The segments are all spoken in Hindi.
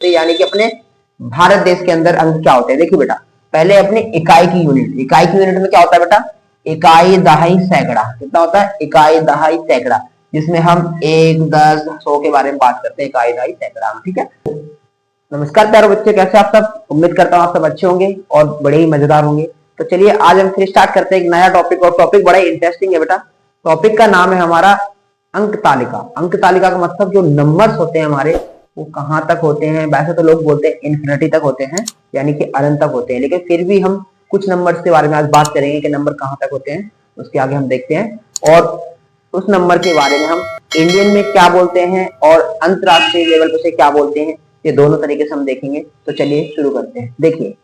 यानी कि अपने भारत देश के अंदर अंक क्या होते हैं। देखिए बेटा, पहले अपने इकाई की यूनिट में क्या होता है बेटा, इकाई, दहाई, सैकड़ा। कितना होता है, इकाई, दहाई, सैकड़ा, जिसमें हम 1, 10, 100 के बारे में बात करते हैं, इकाई, दहाई, सैकड़ा में। ठीक है, नमस्कार प्यारे बच्चे, कैसे आप सब। उम्मीद करता हूँ आप सब अच्छे होंगे और बड़े ही मजेदार होंगे। तो चलिए आज हम फिर स्टार्ट करते हैं एक नया टॉपिक, और टॉपिक बड़ा ही इंटरेस्टिंग है बेटा। टॉपिक का नाम है हमारा अंक तालिका। अंक तालिका का मतलब जो नंबर्स होते हैं हमारे, वो कहाँ तक होते हैं। वैसे तो लोग बोलते हैं इन्फिनिटी तक होते हैं, यानी कि अनंत तक होते हैं, लेकिन फिर भी हम कुछ नंबर्स के बारे में आज बात करेंगे कि नंबर कहाँ तक होते हैं। उसके आगे हम देखते हैं, और उस नंबर के बारे में हम इंडियन में क्या बोलते हैं और अंतरराष्ट्रीय लेवल पर से क्या बोलते हैं, ये दोनों तरीके से हम देखेंगे। तो चलिए शुरू करते हैं। देखिए,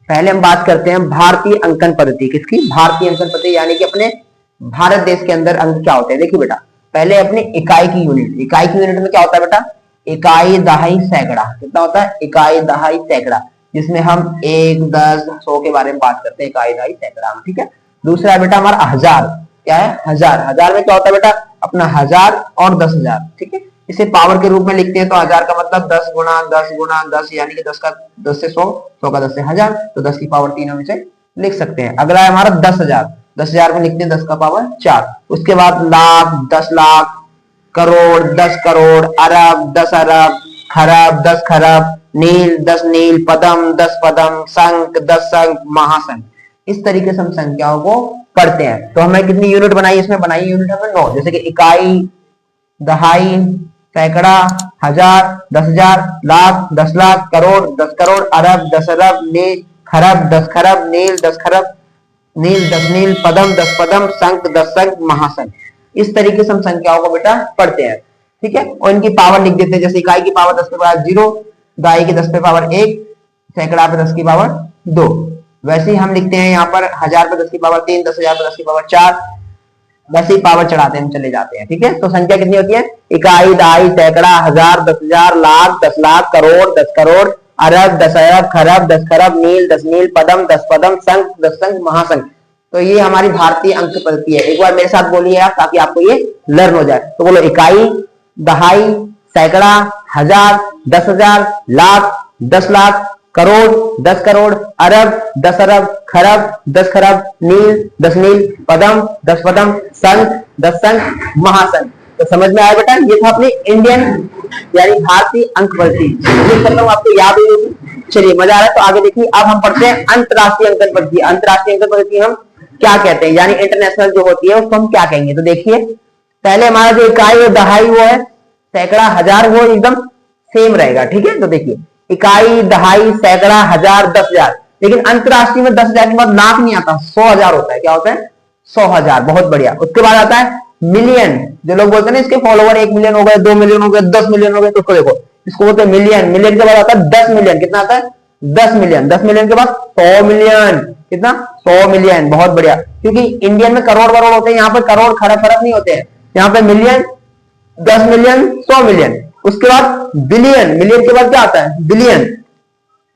पहले हम बात करते हैं भारतीय अंकन पद्धति। किसकी, भारतीय अंकन पद्धति, यानी कि अपने भारत देश के अंदर अंक क्या होते हैं। देखिए बेटा, पहले अपने इकाई की यूनिट में क्या होता है बेटा, इकाई, दहाई, सैकड़ा। कितना होता है, इकाई, दहाई, सैकड़ा, जिसमें हम 1, 10, 100 के बारे में बात करते हैं, इकाई, दहाई, सैकड़ा में। ठीक है, दूसरा है बेटा हमारा हजार। क्या है, हजार में क्या होता है बेटा, अपना 1000 और 10,000। ठीक है, इसे पावर के रूप में लिखते हैं, तो 1000 का मतलब 10 गुणा 10 गुणा 10, यानी कि 10 का 10 से 100, 100 का 10 से 1000, तो 10 की पावर 3 हम इसे लिख सकते हैं। अगला है हमारा 10,000। 10,000 में लिखते हैं 10 का पावर 4। उसके बाद लाख, 10 लाख, करोड़, 10 करोड़, अरब, 10 अरब, खरब, 10 खरब, नील, 10 नील, पदम, 10 पदम, संख, 10 संख, महासंख। इस तरीके से हम संख्याओं को पढ़ते हैं। तो हमें कितनी यूनिट बनाई, इसमें बनाई यूनिट हमें 9, जैसे कि इकाई, दहाई, सैकड़ा, हजार, 10,000, लाख, 10 लाख, करोड़, 10 करोड़, अरब, 10 अरब, नील, खरब, 10 खरब, नील, 10 खरब, नील, 10 नील, पदम, 10 पदम, संख, 10 संख, महासंख। इस तरीके से हम संख्याओं को बेटा पढ़ते हैं। ठीक है, और इनकी पावर लिख देते हैं, जैसे इकाई की पावर 10 पे पावर 0, दहाई की 10 पे पावर 1, सैकड़ा पे 10 की पावर 2। वैसे ही हम लिखते हैं यहाँ पर 1000 पे 10 की पावर 3, 10,000 पे 10 की पावर 4, वैसे ही पावर चढ़ाते हम चले जाते हैं। ठीक है, तो संख्या कितनी होती है, इकाई, दहाई, सैकड़ा, हजार, 10,000, लाख, 10 लाख, करोड़, 10 करोड़, अरब, 10 अरब, खरब, 10 खरब, नील, 10 नील, पदम, 10 पदम, संख, 10 संख, महासंख। तो ये हमारी भारतीय अंक पद्धति है। एक बार मेरे साथ बोलिए आप, ताकि आपको ये लर्न हो जाए। तो बोलो, इकाई, दहाई, सैकड़ा, हजार, 10,000, लाख, 10 लाख, करोड़, 10 करोड़, अरब, 10 अरब, खरब, 10 खरब, नील, 10 नील, पदम, 10 पदम, संख, 10 संख, महासंख। तो समझ में आया बेटा, ये था अपनी इंडियन यानी भारतीय अंक पद्धति। उम्मीद करता हूँ आपको याद ही होगी। चलिए, मजा आ रहा है। तो आगे देखिए, अब हम पढ़ते हैं अंतरराष्ट्रीय अंकन पद्धति। अंतरराष्ट्रीय अंकन पद्धति हम क्या कहते हैं, यानी इंटरनेशनल जो होती है उसको हम क्या कहेंगे। तो देखिए, पहले हमारा जो इकाई और दहाई वो है, सैकड़ा, हजार, वो एकदम सेम रहेगा। ठीक है, तो देखिए, इकाई, दहाई, सैकड़ा, हजार, 10,000, लेकिन अंतरराष्ट्रीय में 10,000 के बाद लाख नहीं आता, 100,000 होता है। क्या होता है, 100,000। बहुत बढ़िया। उसके बाद आता है मिलियन। जो लोग बोलते हैं ना, इसके फॉलोवर 1 मिलियन हो गए, 2 मिलियन हो गए, 10 मिलियन हो गए, तो उसको देखो, इसको बोलते हैं मिलियन। मिलियन के बाद आता है 10 मिलियन। कितना आता है, 10 मिलियन। 10 मिलियन के बाद 100 मिलियन। कितना, 100 मिलियन। बहुत बढ़िया, क्योंकि इंडियन में करोड़ वरोड़ होते हैं, यहाँ पे करोड़ खरब फरब नहीं होते हैं। यहाँ पे मिलियन, 10 मिलियन, 100 मिलियन। उसके बाद बिलियन। मिलियन के बाद क्या आता है, बिलियन,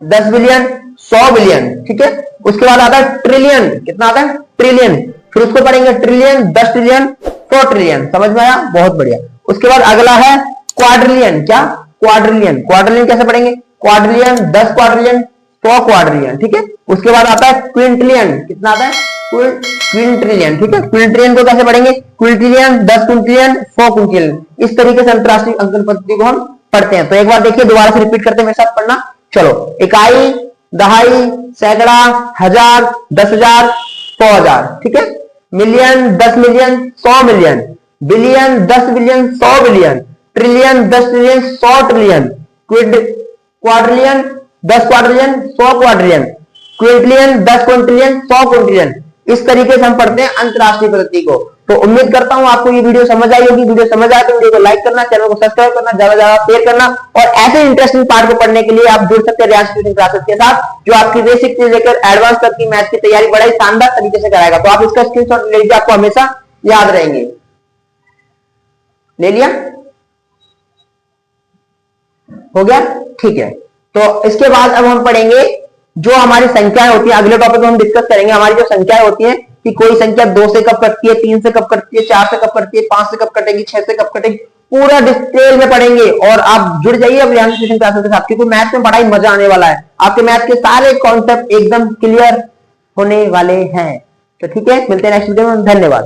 10 बिलियन, 100 बिलियन। ठीक है, उसके बाद आता है ट्रिलियन। कितना आता है, ट्रिलियन। फिर उसको पढ़ेंगे ट्रिलियन, 10 ट्रिलियन, 100 ट्रिलियन। समझ में आया, बहुत बढ़िया। उसके बाद अगला है क्वाड्रिलियन। क्या, क्वाड्रिलियन। क्वाड्रिलियन कैसे पढ़ेंगे, क्वाड्रिलियन, 10 क्वाड्रिलियन, 100 क्वाड्रिलियन। ठीक है, उसके बाद आता है क्विंटिलियन। कितना आता है, क्विंटिलियन। ठीक है, क्विंटिलियन को कैसे पढ़ेंगे, क्विंटिलियन, 10 क्विंटिलियन, 100 क्विंटिलियन। इस तरीके से अंतरराष्ट्रीय अंकन पद्धति को हम पढ़ते हैं। तो एक बार देखिए, दोबारा से रिपीट करते हैं, मेरे साथ पढ़ना। चलो, इकाई, दहाई, सैकड़ा, हजार, 10,000, 100,000। ठीक है, million, 10 million, 100 million, billion, 10 billion, 100 billion, trillion, 10 trillion, 100 trillion, quadrillion, 10 quadrillion, 100 quadrillion, Quintillion, 10 Quintillion, 100 Quintillion. इस तरीके से हम पढ़ते हैं अंतरराष्ट्रीय पद्धति को। तो उम्मीद करता हूं आपको ये वीडियो समझ आई होगी। वीडियो समझ आए तो वीडियो को लाइक करना, चैनल को सब्सक्राइब करना, ज्यादा ज्यादा शेयर करना, और ऐसे इंटरेस्टिंग पार्ट को पढ़ने के लिए आप जुड़ सकते हैं रियांश ट्यूशन क्लासेस के साथ, जो आपकी बेसिक से लेकर एडवांस तक की मैथ की तैयारी बड़ा ही शानदार तरीके से कराएगा। तो आप इसका स्क्रीनशॉट ले लीजिए, आपको हमेशा याद रहेंगे। ले लिया, हो गया, ठीक है। तो इसके बाद अब हम पढ़ेंगे जो हमारी संख्याएं होती है। अगले टॉपिक में हम डिस्कस करेंगे हमारी जो संख्याएं होती हैं, कि कोई संख्या 2 से कब कटती है, 3 से कब कटती है, 4 से कब कटती है, 5 से कब कटेगी, 6 से कब कटेगी, पूरा डिटेल में पढ़ेंगे और आप जुड़ जाइए अब रिहान न्यूट्रिशन क्लासेस के साथ, क्योंकि मैथ में बड़ा ही मजा आने वाला है। आपके मैथ के सारे कॉन्सेप्ट एकदम क्लियर होने वाले हैं। तो ठीक है, मिलते हैं नेक्स्ट वीडियो में। धन्यवाद।